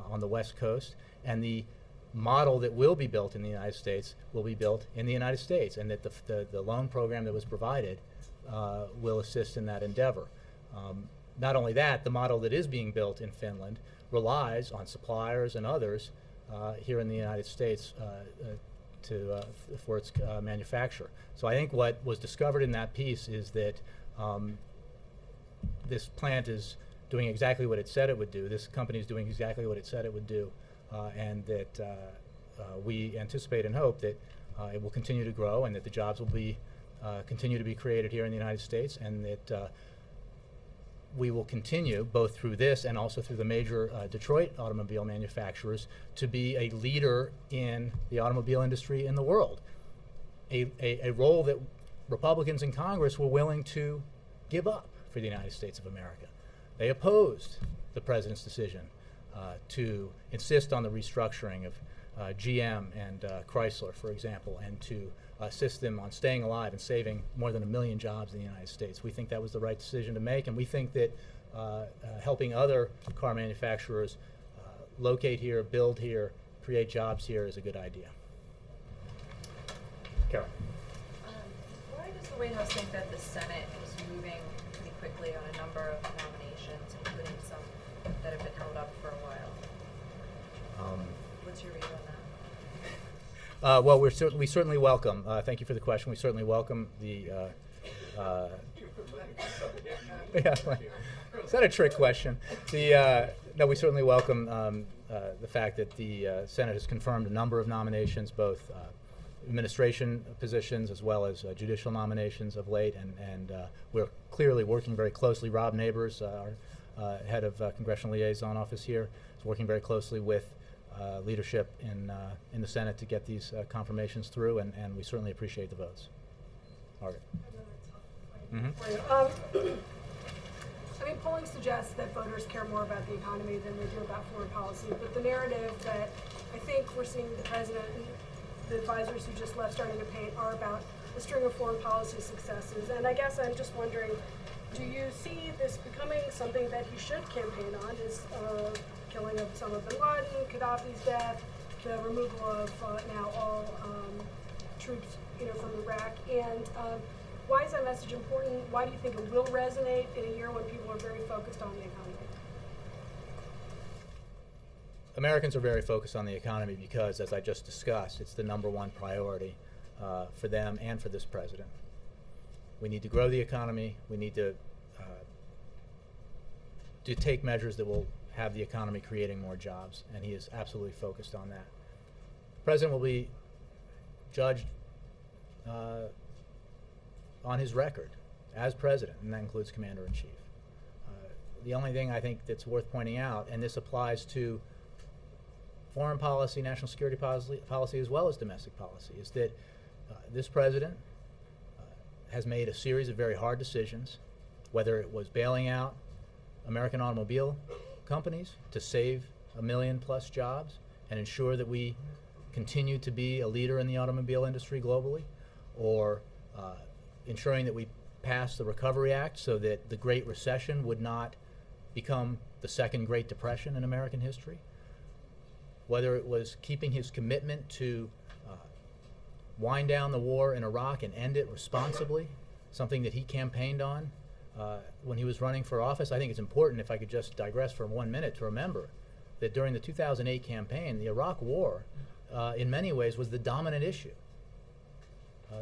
on the West Coast. And the model that will be built in the United States will be built in the United States, and that the loan program that was provided will assist in that endeavor. Not only that, the model that is being built in Finland relies on suppliers and others here in the United States for its manufacture. So I think what was discovered in that piece is that this plant is doing exactly what it said it would do. This company is doing exactly what it said it would do. And that we anticipate and hope that it will continue to grow and that the jobs will be continue to be created here in the United States, and that we will continue, both through this and also through the major Detroit automobile manufacturers, to be a leader in the automobile industry in the world, a role that Republicans in Congress were willing to give up for the United States of America. They opposed the president's decision to insist on the restructuring of GM and Chrysler, for example, and to assist them on staying alive and saving more than 1 million jobs in the United States. We think that was the right decision to make, and we think that helping other car manufacturers locate here, build here, create jobs here is a good idea. Carol. Why does the White House think that the Senate is moving pretty quickly on a number of nominations, including some that have been held up for a while? What's your read on that? Well, we certainly welcome. Thank you for the question. We certainly welcome the. Yeah, is that a trick question? No, we certainly welcome the fact that the Senate has confirmed a number of nominations, both administration positions as well as judicial nominations of late, and we're clearly working very closely. Rob Neighbors, our head of Congressional Liaison Office here, is working very closely with leadership in the Senate to get these confirmations through, and we certainly appreciate the votes. Margaret. I mean, polling suggests that voters care more about the economy than they do about foreign policy, but the narrative that I think we're seeing the president and the advisors who just left starting to paint are about a string of foreign policy successes. And I guess I'm just wondering, do you see this becoming something that he should campaign on? Is killing of Osama bin Laden, Gaddafi's death, the removal of now all troops, from Iraq, and Why is that message important? Why do you think it will resonate in a year when people are very focused on the economy? Americans are very focused on the economy because, as I just discussed, it's the #1 priority for them and for this president. We need to grow the economy. We need to take measures that will have the economy creating more jobs, and he is absolutely focused on that. The president will be judged on his record as president, and that includes commander-in-chief. The only thing I think that's worth pointing out, and this applies to foreign policy, national security policy, as well as domestic policy, is that this president has made a series of very hard decisions, whether it was bailing out American automobile companies to save 1 million+ jobs and ensure that we continue to be a leader in the automobile industry globally, or ensuring that we pass the Recovery Act so that the Great Recession would not become the second Great Depression in American history, whether it was keeping his commitment to wind down the war in Iraq and end it responsibly, something that he campaigned on when he was running for office. I think it's important, if I could just digress for 1 minute, to remember that during the 2008 campaign, the Iraq War, in many ways, was the dominant issue.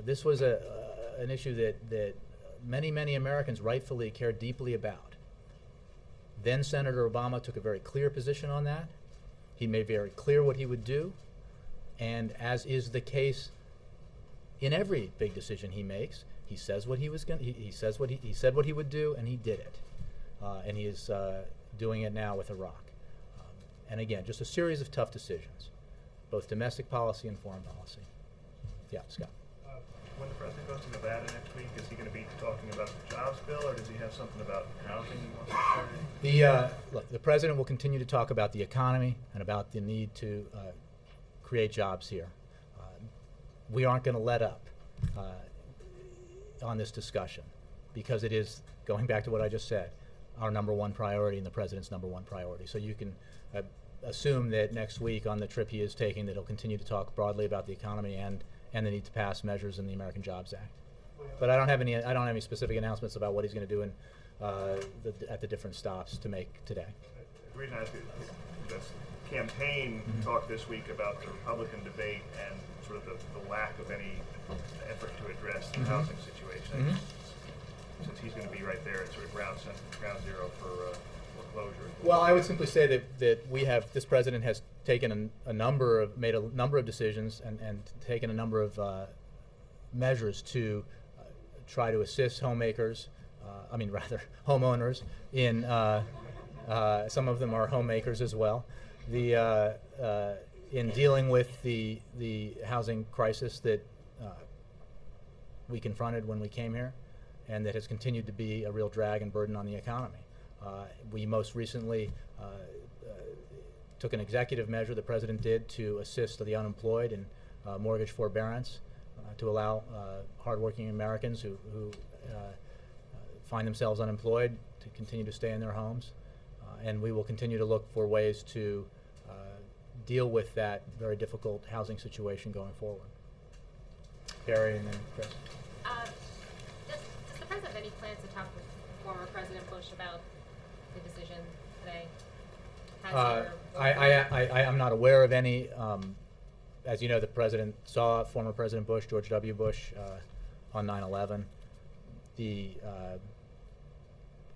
This was an issue that many Americans rightfully cared deeply about. Then Senator Obama took a very clear position on that. He made very clear what he would do, and as is the case in every big decision he makes, he says what he was going. He says what he said what he would do, and he did it. And he is doing it now with Iraq. And again, just a series of tough decisions, both domestic policy and foreign policy. Yeah, Scott. When the president goes to Nevada next week, is he going to be talking about the jobs bill, or does he have something about housing he wants to say? Look, the president will continue to talk about the economy and about the need to create jobs here. We aren't going to let up on this discussion, because it is, going back to what I just said, our #1 priority and the president's #1 priority. So you can assume that next week, on the trip he is taking, that he'll continue to talk broadly about the economy and the need to pass measures in the American Jobs Act. But I don't have any specific announcements about what he's going to do at the different stops to make today. The reason I ask is this campaign talk this week about the Republican debate and sort of the lack of any effort to address the housing situation. Since he's going to be right there at sort of ground zero for foreclosure. Well, I would simply say that this president has taken made a number of decisions and taken a number of measures to try to assist homeowners in some of them are homemakers as well, in dealing with the housing crisis that we confronted when we came here, and that has continued to be a real drag and burden on the economy. We most recently took an executive measure, the president did, to assist the unemployed in mortgage forbearance, to allow hardworking Americans who find themselves unemployed to continue to stay in their homes. And we will continue to look for ways to deal with that very difficult housing situation going forward. Barry and then Chris. Does the president have any plans to talk with former President Bush about the decision today? I'm not aware of any. As you know, the president saw former President Bush, George W. Bush, on 9/11.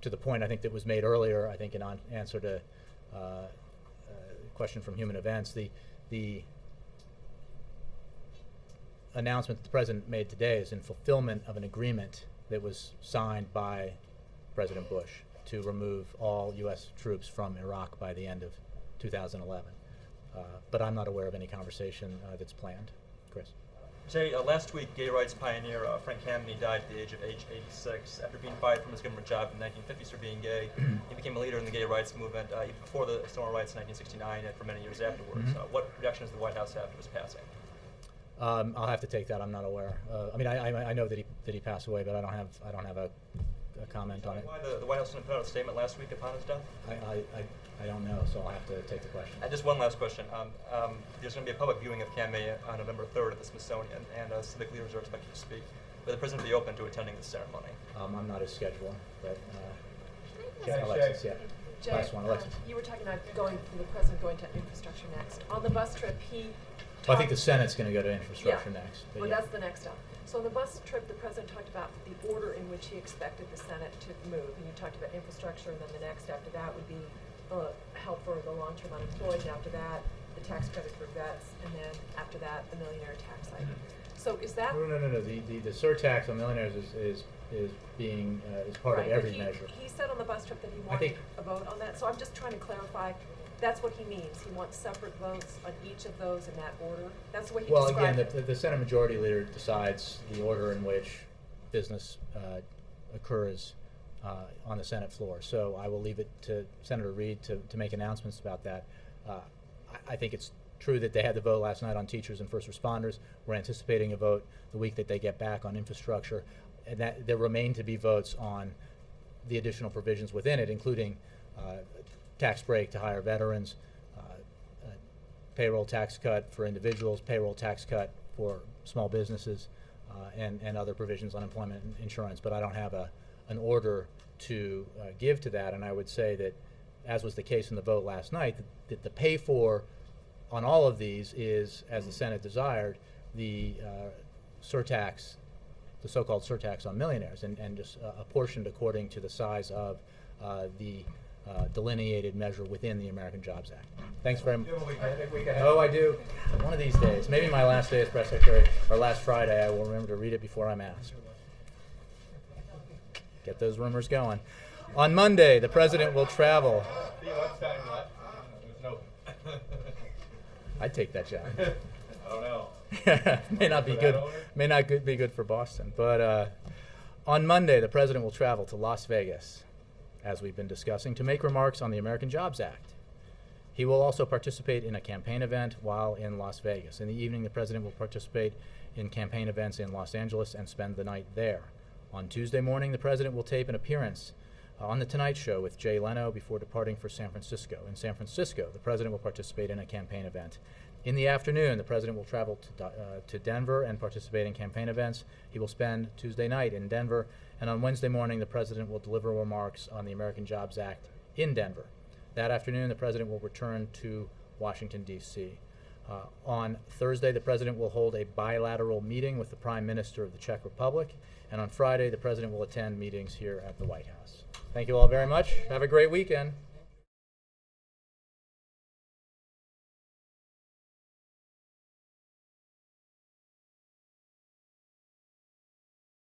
To the point I think that was made earlier, I think in answer to a question from Human Events, the announcement that the president made today is in fulfillment of an agreement that was signed by President Bush to remove all U.S. troops from Iraq by the end of 2011. But I'm not aware of any conversation that's planned. Chris. Jay, last week, gay rights pioneer Frank Kameny died at the age of 86. After being fired from his government job in the 1950s for being gay, he became a leader in the gay rights movement even before the civil rights in 1969 and for many years afterwards. What reaction does the White House have to his passing? I'll have to take that. I'm not aware. I know that he passed away, but I don't have a comment on it. Why the White House didn't put out a statement last week upon his death? I don't know, so I'll have to take the question. Just one last question. There's going to be a public viewing of Kameny on November 3rd at the Smithsonian, and civic leaders are expected to speak. Will the President be open to attending the ceremony? I'm not his scheduler, but Jay, Alexis, yeah. Jay, Last one, Alexis. you were talking about the President going to infrastructure next. On the bus trip, he Well, I think the Senate's going to go to infrastructure Yeah. next. but Well, yeah. that's the next step. So on the bus trip, the President talked about the order in which he expected the Senate to move. And you talked about infrastructure, and then the next after that would be help for the long-term unemployed, and after that, the tax credit for vets, and then after that, the millionaire tax hike. So is that... No. The surtax on millionaires is being is part right, of every but measure. He said on the bus trip that he I wanted think- a vote on that. So I'm just trying to clarify. That's what he means. He wants separate votes on each of those in that order. That's the way he Well, described again, it. the Senate Majority Leader decides the order in which business occurs on the Senate floor. So I will leave it to Senator Reid to make announcements about that. I think it's true that they had the vote last night on teachers and first responders. We're anticipating a vote the week that they get back on infrastructure, and that there remain to be votes on the additional provisions within it, including tax break to hire veterans, payroll tax cut for individuals, payroll tax cut for small businesses, and other provisions on employment insurance. But I don't have an order to give to that, and I would say that, as was the case in the vote last night, that the pay for on all of these is, as the Senate desired, the surtax, the so-called surtax on millionaires, and just apportioned according to the size of the delineated measure within the American Jobs Act. Thanks very much. Oh, I do. One of these days, maybe my last day as press secretary, or last Friday, I will remember to read it before I'm asked. Get those rumors going. On Monday, the President will travel. I'd take that job. I don't know. May not be good. May not be good for Boston. But on Monday, the President will travel to Las Vegas, as we've been discussing, to make remarks on the American Jobs Act. He will also participate in a campaign event while in Las Vegas. In the evening, the President will participate in campaign events in Los Angeles and spend the night there. On Tuesday morning, the President will tape an appearance on The Tonight Show with Jay Leno before departing for San Francisco. In San Francisco, the President will participate in a campaign event. In the afternoon, the President will travel to Denver and participate in campaign events. He will spend Tuesday night in Denver, and on Wednesday morning, the President will deliver remarks on the American Jobs Act in Denver. That afternoon, the President will return to Washington, D.C. On Thursday, the President will hold a bilateral meeting with the Prime Minister of the Czech Republic, and on Friday, the President will attend meetings here at the White House. Thank you all very much. Have a great weekend.